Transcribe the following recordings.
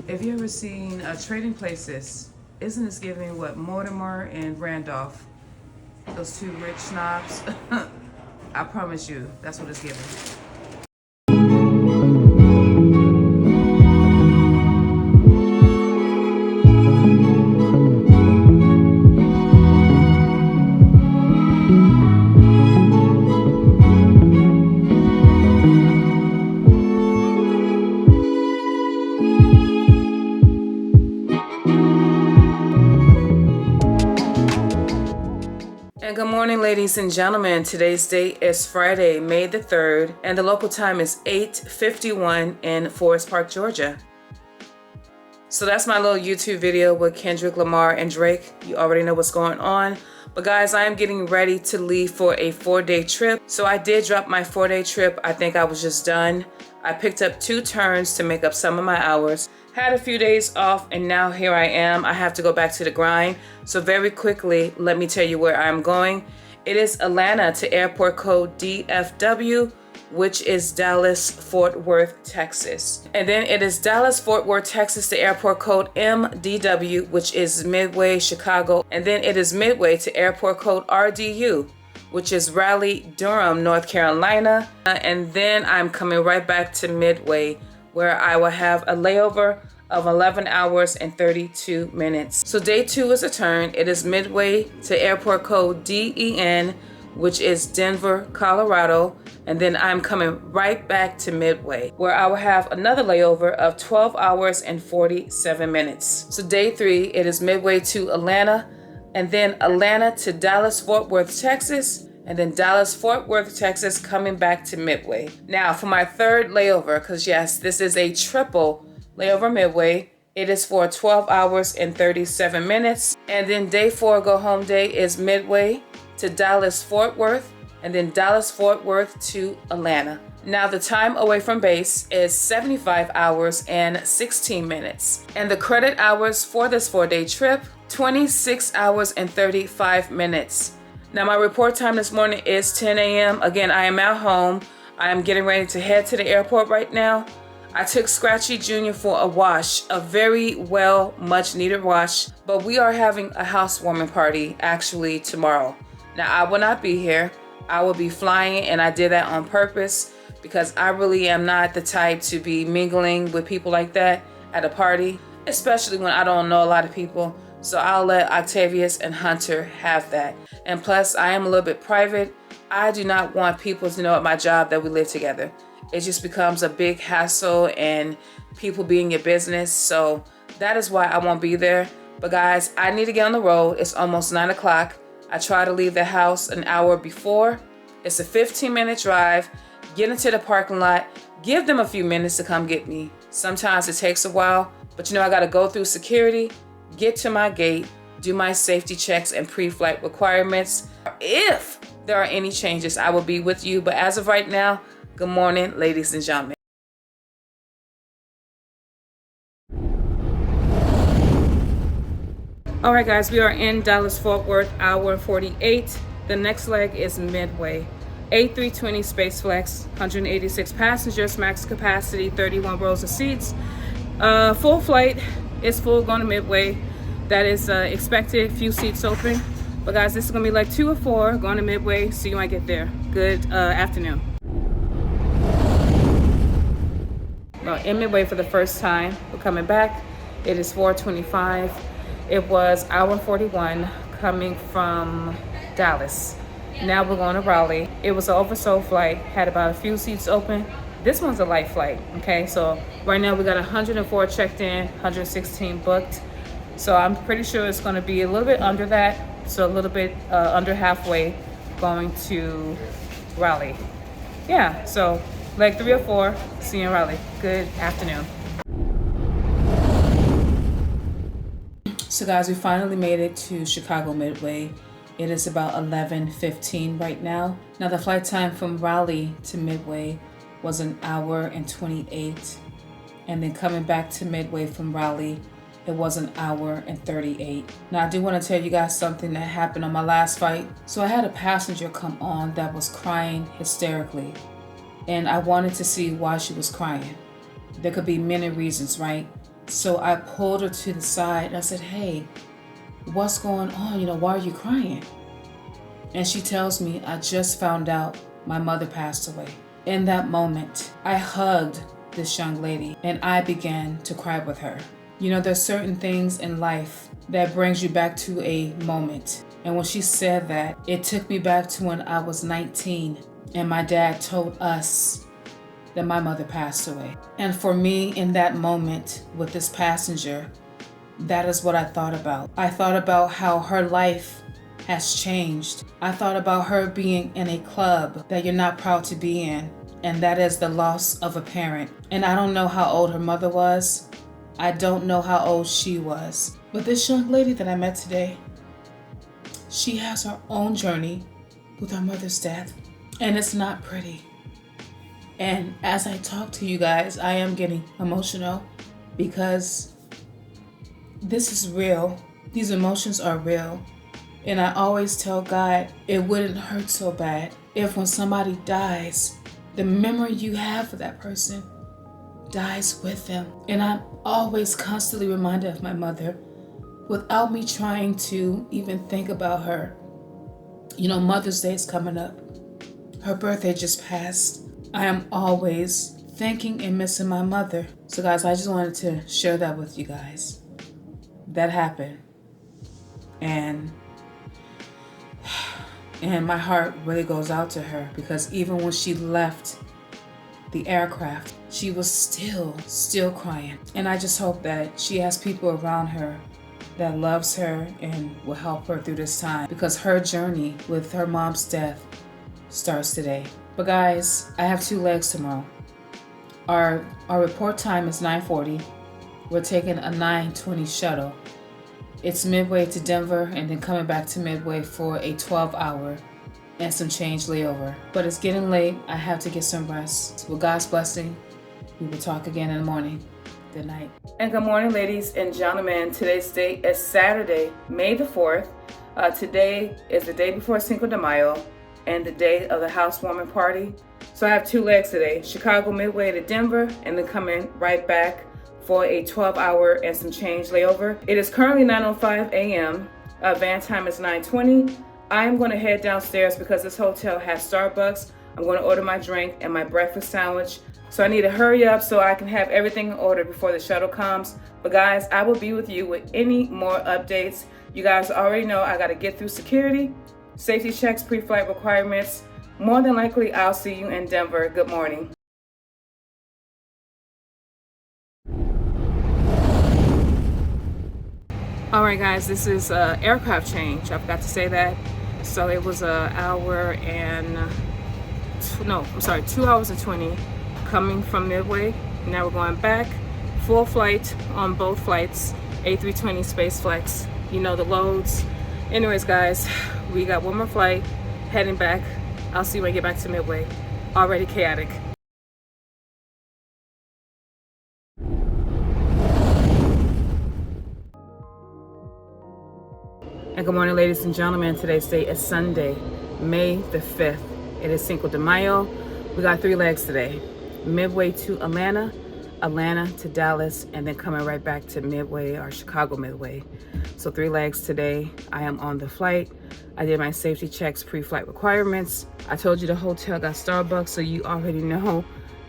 Have you ever seen Trading Places? Isn't this giving what Mortimer and Randolph? Those two rich snobs? I promise you, that's what it's giving. And good morning, ladies and gentlemen. Today's date is Friday, May the 3rd, and the local time is 8:51 in Forest Park, Georgia. So that's my little YouTube video with Kendrick Lamar and Drake. You already know what's going on. But guys, I am getting ready to leave for a 4-day trip. So I did drop my 4-day trip. I think I was just done. I picked up 2 turns to make up some of my hours. Had a few days off, and now here I am. I have to go back to the grind. So very quickly, let me tell you where I'm going. It is Atlanta to airport code DFW, which is Dallas, Fort Worth, Texas. And then it is Dallas, Fort Worth, Texas to airport code MDW, which is Midway, Chicago. And then it is Midway to airport code RDU, which is Raleigh, Durham, North Carolina. And then I'm coming right back to Midway, where I will have a layover of 11 hours and 32 minutes. So day 2 is a turn. It is Midway to airport code DEN, which is Denver, Colorado. And then I'm coming right back to Midway, where I will have another layover of 12 hours and 47 minutes. So day 3, it is Midway to Atlanta, and then Atlanta to Dallas, Fort Worth, Texas, and then Dallas, Fort Worth, Texas, coming back to Midway. Now for my 3rd layover, because yes, this is a triple layover Midway. It is for 12 hours and 37 minutes. And then day 4, go home day, is Midway to Dallas, Fort Worth, and then Dallas, Fort Worth to Atlanta. Now the time away from base is 75 hours and 16 minutes. And the credit hours for this 4-day trip, 26 hours and 35 minutes. Now my report time this morning is 10 a.m. Again, I am at home. I am getting ready to head to the airport right now. I took Scratchy Jr. for a wash, a very much needed wash, but we are having a housewarming party actually tomorrow. Now I will not be here. I will be flying, and I did that on purpose because I really am not the type to be mingling with people like that at a party, especially when I don't know a lot of people. So I'll let Octavius and Hunter have that. And plus, I am a little bit private. I do not want people to know at my job that we live together. It just becomes a big hassle and people be in your business. So that is why I won't be there. But guys, I need to get on the road. It's almost 9 o'clock. I try to leave the house an hour before. It's a 15-minute drive. Get into the parking lot. Give them a few minutes to come get me. Sometimes it takes a while, but I got to go through security, get to my gate, do my safety checks and pre-flight requirements. If there are any changes, I will be with you. But as of right now, good morning, ladies and gentlemen. All right, guys, we are in Dallas, Fort Worth, hour 48. The next leg is Midway. A320 SpaceFlex, 186 passengers, max capacity, 31 rows of seats. Full flight is full, going to Midway. That is expected, few seats open. But guys, this is gonna be like 2 or 4 going to Midway. See you when I get there. Good afternoon. Well, in Midway for the first time. We're coming back. It is 4:25. It was hour 41 coming from Dallas. Now we're going to Raleigh. It was an oversold flight, had about a few seats open. This one's a light flight, okay? So right now we got 104 checked in, 116 booked. So I'm pretty sure it's gonna be a little bit under that. So a little bit under halfway going to Raleigh. Yeah, so leg 3 or 4, see you in Raleigh. Good afternoon. So guys, we finally made it to Chicago Midway. It is about 11:15 right now. Now the flight time from Raleigh to Midway was 1 hour and 28. And then coming back to Midway from Raleigh, it was 1 hour and 38. Now I do want to tell you guys something that happened on my last flight. So I had a passenger come on that was crying hysterically. And I wanted to see why she was crying. There could be many reasons, right? So I pulled her to the side and I said, hey, what's going on? Why are you crying? And she tells me, I just found out my mother passed away. In that moment, I hugged this young lady and I began to cry with her. There's certain things in life that brings you back to a moment. And when she said that, it took me back to when I was 19 and my dad told us that my mother passed away. And for me, in that moment with this passenger, that is what I thought about. I thought about how her life has changed. I thought about her being in a club that you're not proud to be in, and that is the loss of a parent. And I don't know how old her mother was. I don't know how old she was. But this young lady that I met today, she has her own journey with her mother's death, and it's not pretty. And as I talk to you guys, I am getting emotional because this is real. These emotions are real. And I always tell God, it wouldn't hurt so bad if when somebody dies, the memory you have for that person dies with them. And I'm always constantly reminded of my mother without me trying to even think about her. Mother's Day is coming up. Her birthday just passed. I am always thinking and missing my mother. So guys, I just wanted to share that with you guys. That happened. And my heart really goes out to her because even when she left the aircraft, she was still crying. And I just hope that she has people around her that loves her and will help her through this time, because her journey with her mom's death starts today. But guys, I have 2 legs tomorrow. Our report time is 9:40. We're taking a 9:20 shuttle. It's Midway to Denver and then coming back to Midway for a 12-hour and some change layover. But it's getting late. I have to get some rest. With God's blessing, we will talk again in the morning. Good night. And good morning, ladies and gentlemen. Today's date is Saturday, May the 4th. Today is the day before Cinco de Mayo and the day of the housewarming party. So I have 2 legs today, Chicago Midway to Denver, and then coming right back for a 12-hour and some change layover. It is currently 9:05 a.m. Van time is 9:20. I am going to head downstairs because this hotel has Starbucks. I'm going to order my drink and my breakfast sandwich. So I need to hurry up so I can have everything in order before the shuttle comes. But guys, I will be with you with any more updates. You guys already know I got to get through security, safety checks, pre-flight requirements. More than likely, I'll see you in Denver. Good morning. All right, guys, this is aircraft change. I forgot to say that. So it was 2 hours and 20 coming from Midway. Now we're going back, full flight on both flights, A320 Space Flex. You know the loads. Anyways, guys, we got one more flight heading back. I'll see you when I get back to Midway. Already chaotic. And good morning, ladies and gentlemen. Today's date is Sunday, May the 5th. It is Cinco de Mayo. We got 3 legs today. Midway to Atlanta, Atlanta to Dallas, and then coming right back to Midway or Chicago Midway. So 3 legs today. I am on the flight. I did my safety checks, pre-flight requirements. I told you the hotel got Starbucks, so you already know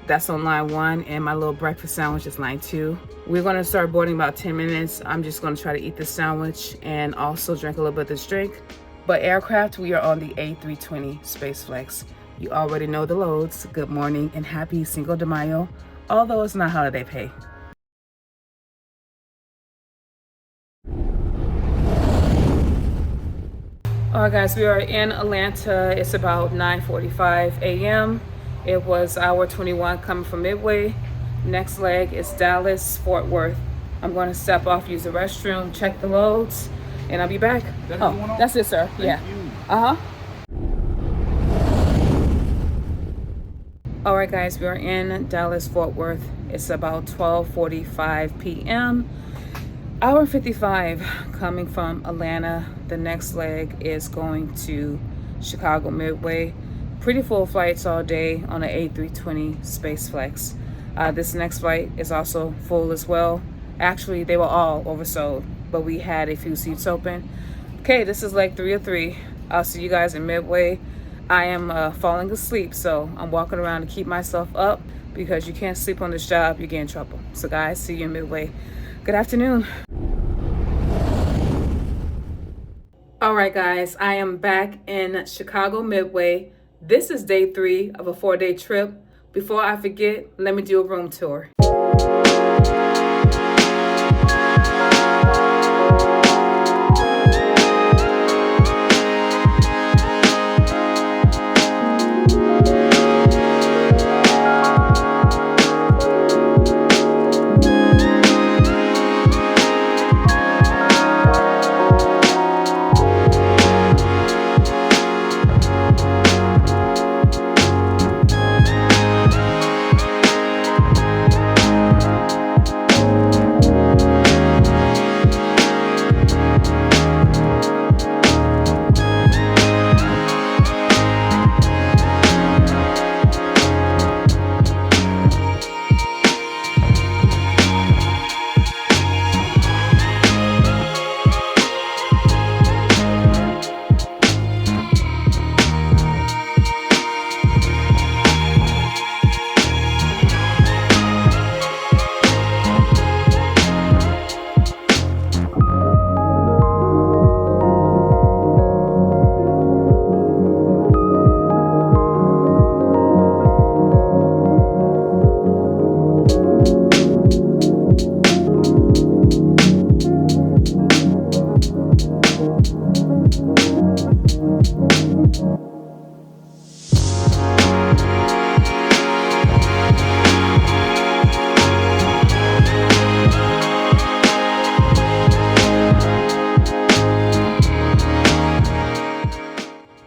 that's on line 1, and my little breakfast sandwich is line 2. We're gonna start boarding about 10 minutes. I'm just gonna try to eat this sandwich and also drink a little bit of this drink. But aircraft, we are on the A320 Space Flex. You already know the loads. Good morning and happy Cinco de Mayo, although it's not holiday pay. All right, guys, we are in Atlanta. It's about 9:45 a.m. It was hour 21 coming from Midway. Next leg is Dallas, Fort Worth. I'm going to step off, use the restroom, check the loads, and I'll be back. Oh, that's it, sir. Yeah. All right, guys, we are in Dallas, Fort Worth. It's about 12:45 p.m. Hour 55 coming from Atlanta. The next leg is going to Chicago Midway. Pretty full flights all day on an A320 Space Flex. This next flight is also full as well. Actually, they were all oversold, but we had a few seats open. Okay, this is leg 3 of 3. I'll see you guys in Midway. I am falling asleep, so I'm walking around to keep myself up because you can't sleep on this job, you get in trouble. So guys, see you in Midway. Good afternoon. All right, guys, I am back in Chicago Midway. This is day 3 of a 4-day trip. Before I forget, let me do a room tour.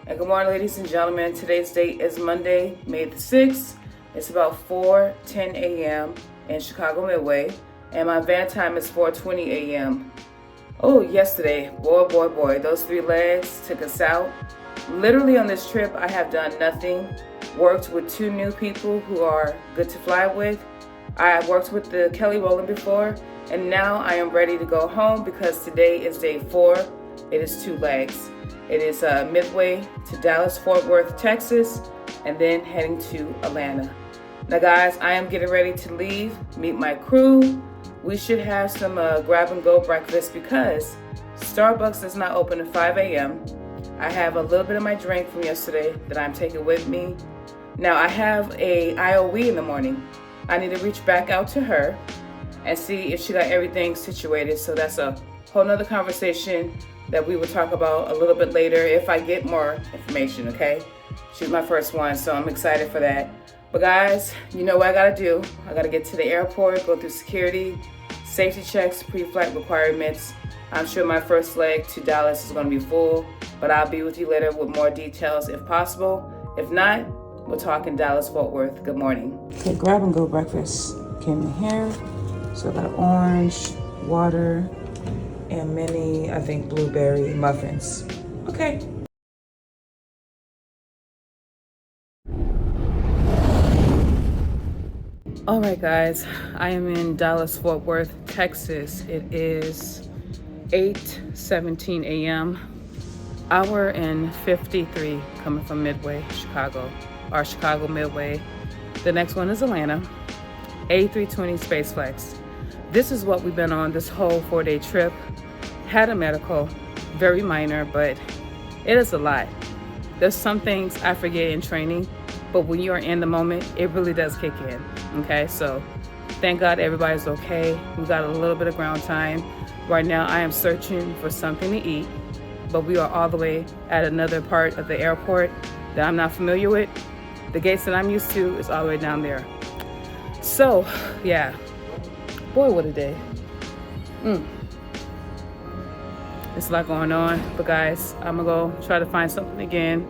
Good morning, ladies and gentlemen. Today's date is Monday, May the 6th. It's about 4:10 a.m. in Chicago Midway, and my van time is 4:20 a.m. Oh, yesterday, boy, those 3 legs took us out. Literally on this trip, I have done nothing. Worked with 2 new people who are good to fly with. I worked with the Kelly Rowland before, and now I am ready to go home because today is day 4. It is 2 legs. It is Midway to Dallas, Fort Worth, Texas, and then heading to Atlanta. Now guys, I am getting ready to leave, meet my crew. We should have some grab and go breakfast because Starbucks is not open at 5 a.m. I have a little bit of my drink from yesterday that I'm taking with me. Now I have a IOE in the morning. I need to reach back out to her and see if she got everything situated. So that's a whole nother conversation that we will talk about a little bit later if I get more information, okay? She's my first one, so I'm excited for that. But guys, you know what I gotta do. I gotta get to the airport, go through security, safety checks, pre-flight requirements. I'm sure my first leg to Dallas is gonna be full, but I'll be with you later with more details if possible. If not, we'll talk in Dallas, Fort Worth. Good morning. Okay, grab and go breakfast came in here. So I got orange, water, and many, I think, blueberry muffins. Okay. All right, guys, I am in Dallas, Fort Worth, Texas. It is 8:17 a.m. Hour and 53 coming from Midway, Chicago, or Chicago Midway. The next one is Atlanta, A320 SpaceFlex. This is what we've been on this whole 4-day trip. Had a medical, very minor, but it is a lot. There's some things I forget in training, but when you are in the moment, it really does kick in, okay? So thank God everybody's okay. We got a little bit of ground time. Right now I am searching for something to eat, but we are all the way at another part of the airport that I'm not familiar with. The gates that I'm used to is all the way down there. So yeah, boy, what a day. It's a lot going on, but guys, I'm gonna go try to find something again.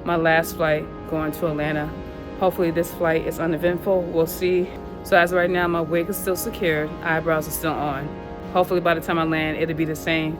My last flight going to Atlanta. Hopefully this flight is uneventful, we'll see. So as of right now, my wig is still secured, eyebrows are still on. Hopefully by the time I land, it'll be the same.